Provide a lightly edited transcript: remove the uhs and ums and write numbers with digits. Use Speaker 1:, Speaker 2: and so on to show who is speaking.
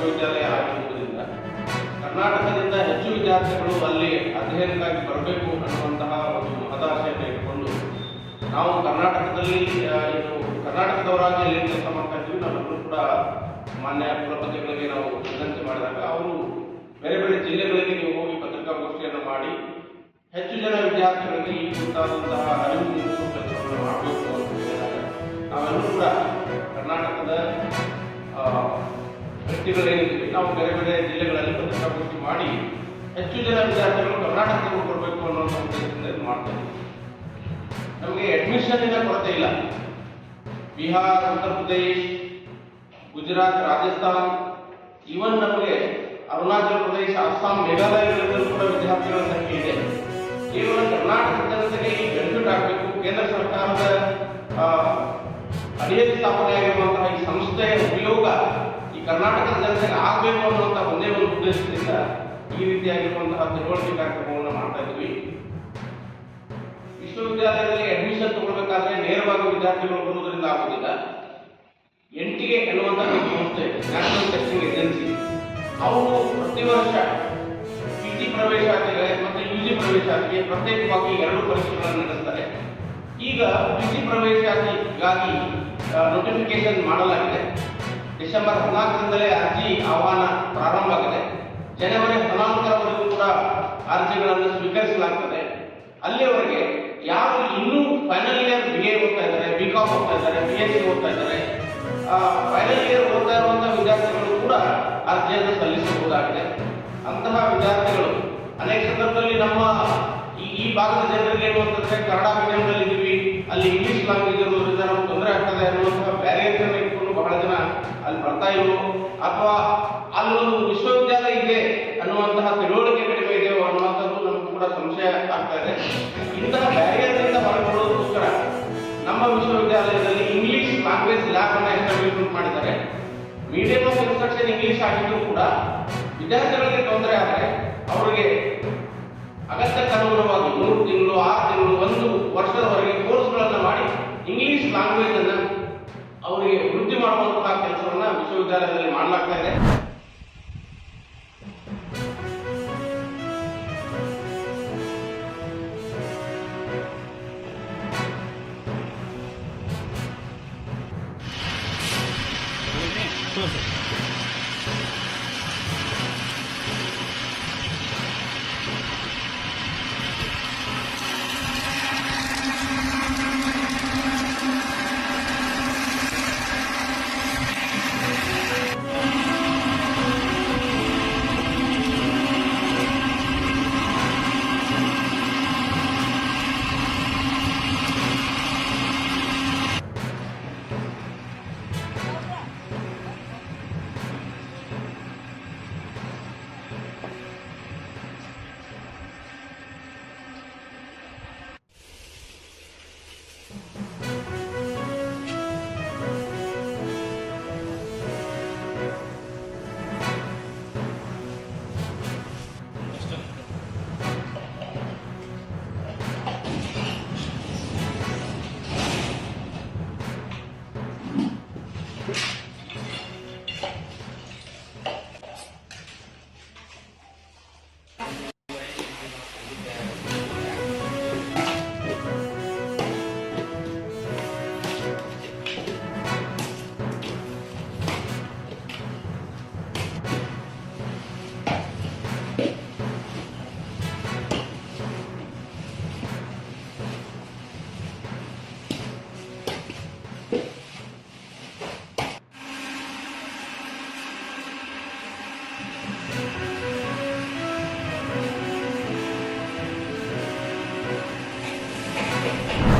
Speaker 1: ವಿಶ್ವವಿದ್ಯಾಲಯ ಆಗಿರುವುದರಿಂದ ಕರ್ನಾಟಕದಿಂದ ಹೆಚ್ಚು ವಿದ್ಯಾರ್ಥಿಗಳು ಅಲ್ಲಿ ಅಧ್ಯಯನಕ್ಕಾಗಿ ಬರಬೇಕು ಅನ್ನುವಂತಹ ಒಂದು ಮಹದಾಶೆಯನ್ನು ಇಟ್ಕೊಂಡು ನಾವು ಕರ್ನಾಟಕದಲ್ಲಿ ಕರ್ನಾಟಕದವರಾಗಿ ಅಲ್ಲಿ ಕೆಲಸ ಮಾಡ್ತಾ ಇದ್ದೀವಿ. ನಾವೆಲ್ಲರೂ ಕೂಡ ಮಾನ್ಯ ಕುಲಪತಿಗಳಿಗೆ ನಾವು ವಿನಂತಿ ಮಾಡಿದಾಗ ಅವರು ಬೇರೆ ಬೇರೆ ಜಿಲ್ಲೆಗಳಿಗೆ ನೀವು ಹೋಗಿ ಪತ್ರಿಕಾಗೋಷ್ಠಿಯನ್ನು ಮಾಡಿ ಹೆಚ್ಚು ಜನ ವಿದ್ಯಾರ್ಥಿಗಳಿಗೆ ಈ ಕುರಿತಾದಂತಹ ಅರಿವು ಮೂಡಿಸುವ ಕೆಲಸವನ್ನು ಮಾಡಬೇಕು ಅಂತ ಹೇಳಿದಾಗ ನಾವೆಲ್ಲರೂ ಕೂಡ ಕರ್ನಾಟಕದ ವ್ಯಕ್ತಿಗಳೇನಿದ್ದೀವಿ ನಾವು ಬೇರೆ ಬೇರೆ ಜಿಲ್ಲೆಗಳಲ್ಲಿ ಪತ್ರಿಕಾಗೋಷ್ಠಿ ಮಾಡಿ ಹೆಚ್ಚು ಜನ ವಿದ್ಯಾರ್ಥಿಗಳು ಕರ್ನಾಟಕಕ್ಕೆ ಬರಬೇಕು ಅನ್ನೋ ಉದ್ದೇಶದಿಂದ ಇದು ಮಾಡ್ತಾ ಇದ್ದೀವಿ. ನಮಗೆ ಅಡ್ಮಿಷನ್ನಿನ ಕೊರತೆ ಇಲ್ಲ. ಬಿಹಾರ್, ಉತ್ತರ ಪ್ರದೇಶ್, ಗುಜರಾತ್, ರಾಜಸ್ಥಾನ್, ಈವನ್ ನಮಗೆ ಅರುಣಾಚಲ ಪ್ರದೇಶ, ಅಸ್ಸಾಂ, ಮೇಘಾಲಯಗಳಲ್ಲೂ ಕೂಡ ವಿದ್ಯಾರ್ಥಿಗಳ ಸಂಖ್ಯೆ ಇದೆ. ಕೇವಲ ಕರ್ನಾಟಕದ ಜನತೆಗೆ ಈ ಬೆನಿಫಿಟ್ ಆಗಬೇಕು, ಕೇಂದ್ರ ಸರ್ಕಾರದ ಅಡಿಯಲ್ಲಿ ಸ್ಥಾಪನೆಯಾಗಿರುವಂತಹ ಈ ಸಂಸ್ಥೆಯ ಉಪಯೋಗ ಈ ಕರ್ನಾಟಕದ ಜನತೆಗೆ ಆಗಬೇಕು ಅನ್ನುವಂತಹ ಒಂದೇ ಒಂದು ಉದ್ದೇಶದಿಂದ ಈ ರೀತಿಯಾಗಿರುವಂತಹ ತಿಳುವಳಿಕೆ ಕಾರ್ಯಕ್ರಮವನ್ನು ಮಾಡ್ತಾ ಇದ್ವಿ. ವಿಶ್ವವಿದ್ಯಾಲಯದಲ್ಲಿ ಅಡ್ಮಿಷನ್ ತಗೊಳ್ಬೇಕಾದ್ರೆ ನೇರವಾಗಿ ವಿದ್ಯಾರ್ಥಿಗಳು ಬರುವುದರಿಂದ ಆಗುವುದಿಲ್ಲ. NTA ಎನ್ನುವಂತಹ ಒಂದು ಸಂಸ್ಥೆ ಇದೆ, ನ್ಯಾಷನಲ್ ಟೆಸ್ಟಿಂಗ್ ಏಜೆನ್ಸಿ. ಅವರು ಪ್ರತಿ ವರ್ಷ PT ಪ್ರವೇಶಾತಿಗೆ ಮತ್ತು UG ಪ್ರವೇಶಾತಿಗೆ ಪ್ರತ್ಯೇಕವಾಗಿ 2 ಪರೀಕ್ಷೆಗಳನ್ನು ನಡೆಸ್ತಾರೆ. ಈಗ PT ಪ್ರವೇಶಾತಿಗಾಗಿ ನೋಟಿಫಿಕೇಶನ್ ಮಾಡಲಾಗಿದೆ. ಡಿಸೆಂಬರ್ 14ರಿಂದಲೇ ಅರ್ಜಿ ಆಹ್ವಾನ ಪ್ರಾರಂಭ ಆಗಿದೆ. ಜನವರಿ 14ರವರೆಗೂ ಕೂಡ ಅರ್ಜಿಗಳನ್ನು ಸ್ವೀಕರಿಸಲಾಗ್ತದೆ. ಅಲ್ಲಿಯವರೆಗೆ ಯಾರು ಇನ್ನೂ ಫೈನಲ್ ಇಯರ್ BA ಓದ್ತಾ ಇದ್ದಾರೆ, BCom ಓದ್ತಾ ಇದ್ದಾರೆ, BSc ಓದ್ತಾ ಇದ್ದಾರೆ, ಫೈನಲ್ ಇಯರ್ ಓದ್ತಾ ಇರುವಂತಹ ವಿದ್ಯಾರ್ಥಿಗಳು ಕೂಡ ಅರ್ಜಿಯನ್ನು ಸಲ್ಲಿಸಬಹುದಾಗಿದೆ. ಅಂತಹ ವಿದ್ಯಾರ್ಥಿಗಳು ಅನೇಕ ಸಂದರ್ಭದಲ್ಲಿ ನಮ್ಮ ಈ ಭಾಗದ ಜನರಿಗೆ ಏನು ಅಂತಂದ್ರೆ ಕನ್ನಡ ಮೀಡಿಯಂನಲ್ಲಿ ಇದ್ದೀವಿ, ಅಲ್ಲಿ ಇಂಗ್ಲಿಷ್ ಲ್ಯಾಂಗ್ವೇಜ್ ಇರೋದ್ರಿಂದ ನಮ್ಗೆ ತೊಂದರೆ ಆಗ್ತದೆ ಅನ್ನುವಂತಹ ಬ್ಯಾರಿಯರ್ಗಳನ್ನು ಇಟ್ಕೊಂಡು ಬಹಳ ಜನ ಅಲ್ಲಿ ಬರ್ತಾ ಇರೋ, ಅಥವಾ ಅಲ್ಲೊಂದು ವಿಶ್ವವಿದ್ಯಾಲಯ ಇದೆ ಅನ್ನುವಂತಹ ತಿಳುವಳಿಕೆ ಕಡಿಮೆ ಇದೆ ಅನ್ನುವಂಥದ್ದು ನಮಗೂ ಕೂಡ ಸಂಶಯ ಆಗ್ತಾ ಇದೆ. ಇಂತಹ ಬ್ಯಾರಿಯರ್ನಿಂದ ಹೊರಗೊಳ್ಳೋದಕ್ಕೋಸ್ಕರ ನಮ್ಮ ವಿಶ್ವವಿದ್ಯಾಲಯದಲ್ಲಿ ಇಂಗ್ಲಿಷ್ ಲ್ಯಾಂಗ್ವೇಜ್ ಲ್ಯಾಬ್ ಅನ್ನು ಎಸ್ಟಾಬ್ಲಿಷ್ಮೆಂಟ್ ಮಾಡಿದ್ದಾರೆ. ಮೀಡಿಯಂ ಆಫ್ ಇನ್ಸ್ಟ್ರಕ್ಷನ್ ಇಂಗ್ಲಿಷ್ ಆಗಿದ್ರೂ ಕೂಡ ವಿದ್ಯಾರ್ಥಿಗಳಿಗೆ ತೊಂದರೆ ಆದರೆ ಅವರಿಗೆ ಅಗತ್ಯಕ್ಕನುಗುಣವಾಗಿ 3 ತಿಂಗಳು, 6 ತಿಂಗಳು, 1 ವರ್ಷದವರೆಗೆ ಕೋರ್ಸ್ಗಳನ್ನು ಮಾಡಿ ಇಂಗ್ಲಿಷ್ ಲ್ಯಾಂಗ್ವೇಜ್ ಅನ್ನು ಅವರಿಗೆ ವೃದ್ಧಿ ಮಾಡುವಂತಹ ಕೆಲಸವನ್ನ ವಿಶ್ವವಿದ್ಯಾಲಯದಲ್ಲಿ ಮಾಡಲಾಗ್ತಾ ಇದೆ.